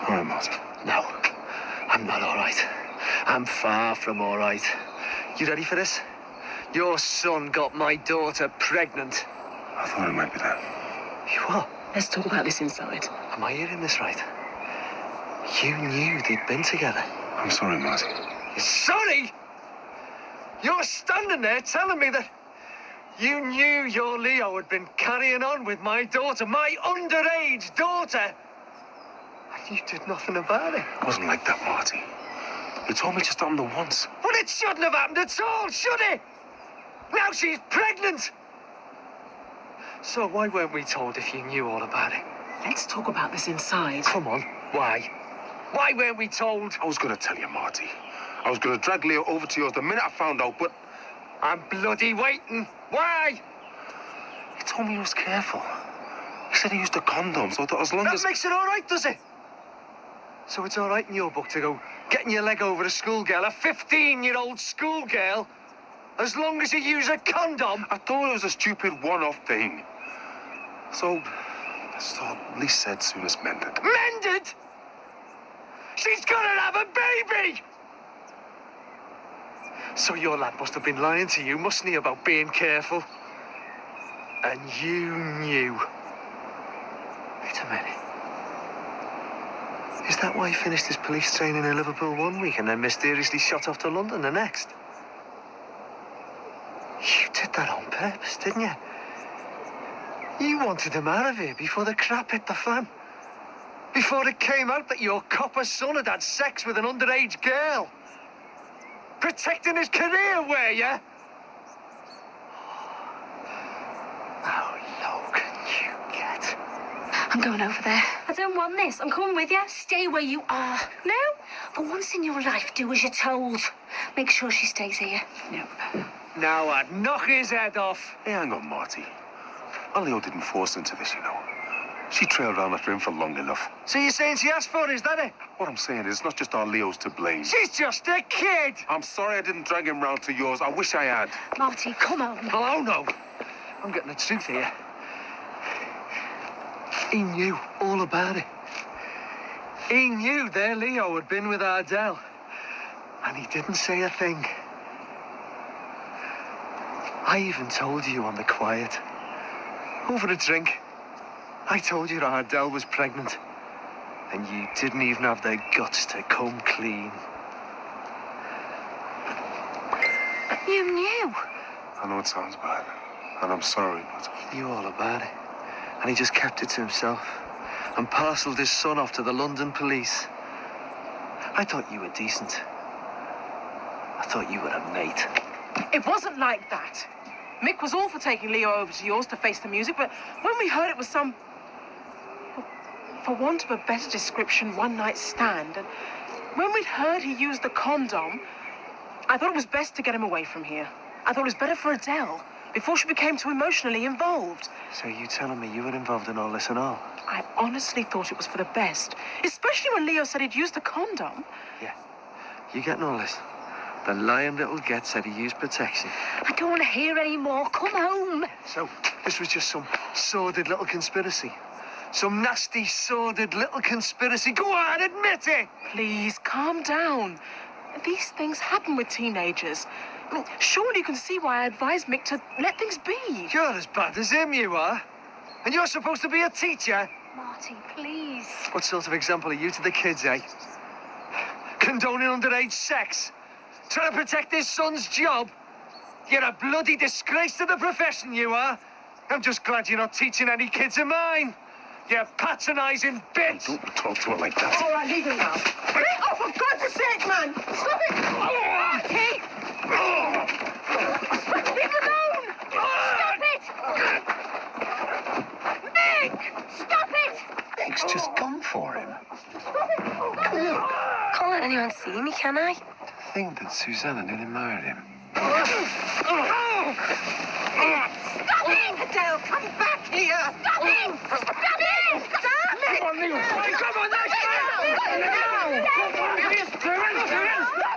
All right, Marty. No, I'm not all right. I'm far from all right. You ready for this? Your son got my daughter pregnant. I thought it might be that. You what? Let's talk about this inside. Am I hearing this right? You knew they'd been together. I'm sorry, Marty. Sorry? You're standing there telling me that you knew your Leo had been carrying on with my daughter, my underage daughter, and you did nothing about it. It wasn't like that, Marty. You told me it just happened the once. But it shouldn't have happened at all, should it? Now she's pregnant. So why weren't we told if you knew all about it? Let's talk about this inside. Come on, why? Why weren't we told? I was going to tell you, Marty. I was going to drag Leo over to yours the minute I found out, but... I'm bloody waiting. Why? He told me he was careful. He said he used a condom, so that as long as... That makes it all right, does it? So it's all right in your book to go getting your leg over a schoolgirl, a 15-year-old schoolgirl, as long as you use a condom? I thought it was a stupid one-off thing. So at least said soon as mended. Mended? She's gonna have a baby! So your lad must have been lying to you, mustn't he, about being careful? And you knew. Wait a minute. Is that why he finished his police training in Liverpool one week and then mysteriously shot off to London the next? You did that on purpose, didn't you? You wanted him out of here before the crap hit the fan. Before it came out that your copper son had had sex with an underage girl. Protecting his career, were you? How low can you get? I'm going over there. I don't want this. I'm coming with you. Stay where you are. No? For once in your life, do as you're told. Make sure she stays here. Nope. Now I'd knock his head off. Hey, hang on, Marty. Leo didn't force into this, you know. She trailed around after him for long enough. So you're saying she asked for it, is that it? What I'm saying is, it's not just our Leo's to blame. She's just a kid. I'm sorry I didn't drag him round to yours. I wish I had. Marty, come on. Oh, no. I'm getting the truth here. He knew all about it. He knew their Leo had been with Ardell. And he didn't say a thing. I even told you on the quiet. Over a drink. I told you that Ardell was pregnant. And you didn't even have the guts to come clean. You knew. I know it sounds bad. And I'm sorry, but... He knew all about it. And he just kept it to himself. And parceled his son off to the London police. I thought you were decent. I thought you were a mate. It wasn't like that. Mick was all for taking Leo over to yours to face the music, but when we heard it was some, for want of a better description, one-night stand, and when we'd heard he used the condom, I thought it was best to get him away from here. I thought it was better for Adele, before she became too emotionally involved. So you telling me you were involved in all this and all? I honestly thought it was for the best, especially when Leo said he'd used the condom. Yeah. You getting all this? The lying little get said he used protection. I don't want to hear any more. Come home. So, this was just some sordid little conspiracy. Some nasty, sordid little conspiracy. Go on, admit it! Please, calm down. These things happen with teenagers. I mean, surely you can see why I advised Mick to let things be. You're as bad as him, you are. And you're supposed to be a teacher. Marty, please. What sort of example are you to the kids, eh? Condoning underage sex? Trying to protect his son's job? You're a bloody disgrace to the profession, you are. I'm just glad you're not teaching any kids of mine. You patronising bitch. Don't talk to her like that. All right, leave him now. Oh, for God's sake, man! Stop it! Marty! Leave him alone! Stop it! Mick! Stop it! Mick's just gone for him. Can't let anyone see me, can I? To think that Susanna nearly married him. Stop it! Adele, come back here! Stop it! Stop it! Stop it! Come on, Leo. Come on, let's go.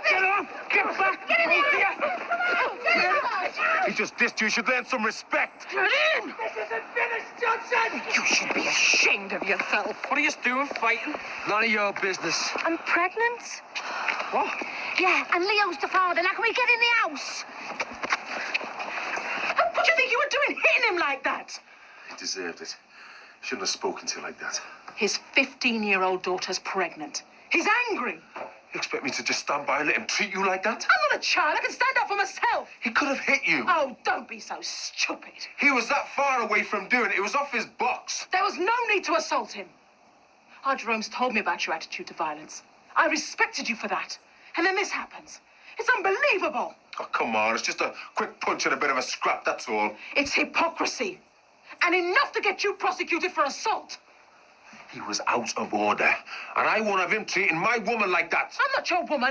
Get off! Get back! Get in here! He just dissed you should learn some respect. Get in! This isn't finished, Johnson! You should be ashamed of yourself. What are you doing fighting? None of your business. I'm pregnant. What? Yeah, and Leo's the father. Now can we get in the house? What do you think you were doing, hitting him like that? He deserved it. Shouldn't have spoken to you like that. His 15-year-old daughter's pregnant. He's angry. You expect me to just stand by and let him treat you like that? I'm not a child. I can stand up for myself. He could have hit you. Oh, don't be so stupid. He was that far away from doing it. It was off his box. There was no need to assault him. Our Jerome's told me about your attitude to violence. I respected you for that. And then this happens. It's unbelievable. Oh, come on. It's just a quick punch and a bit of a scrap, that's all. It's hypocrisy. And enough to get you prosecuted for assault. He was out of order. And I won't have him treating my woman like that. I'm not your woman.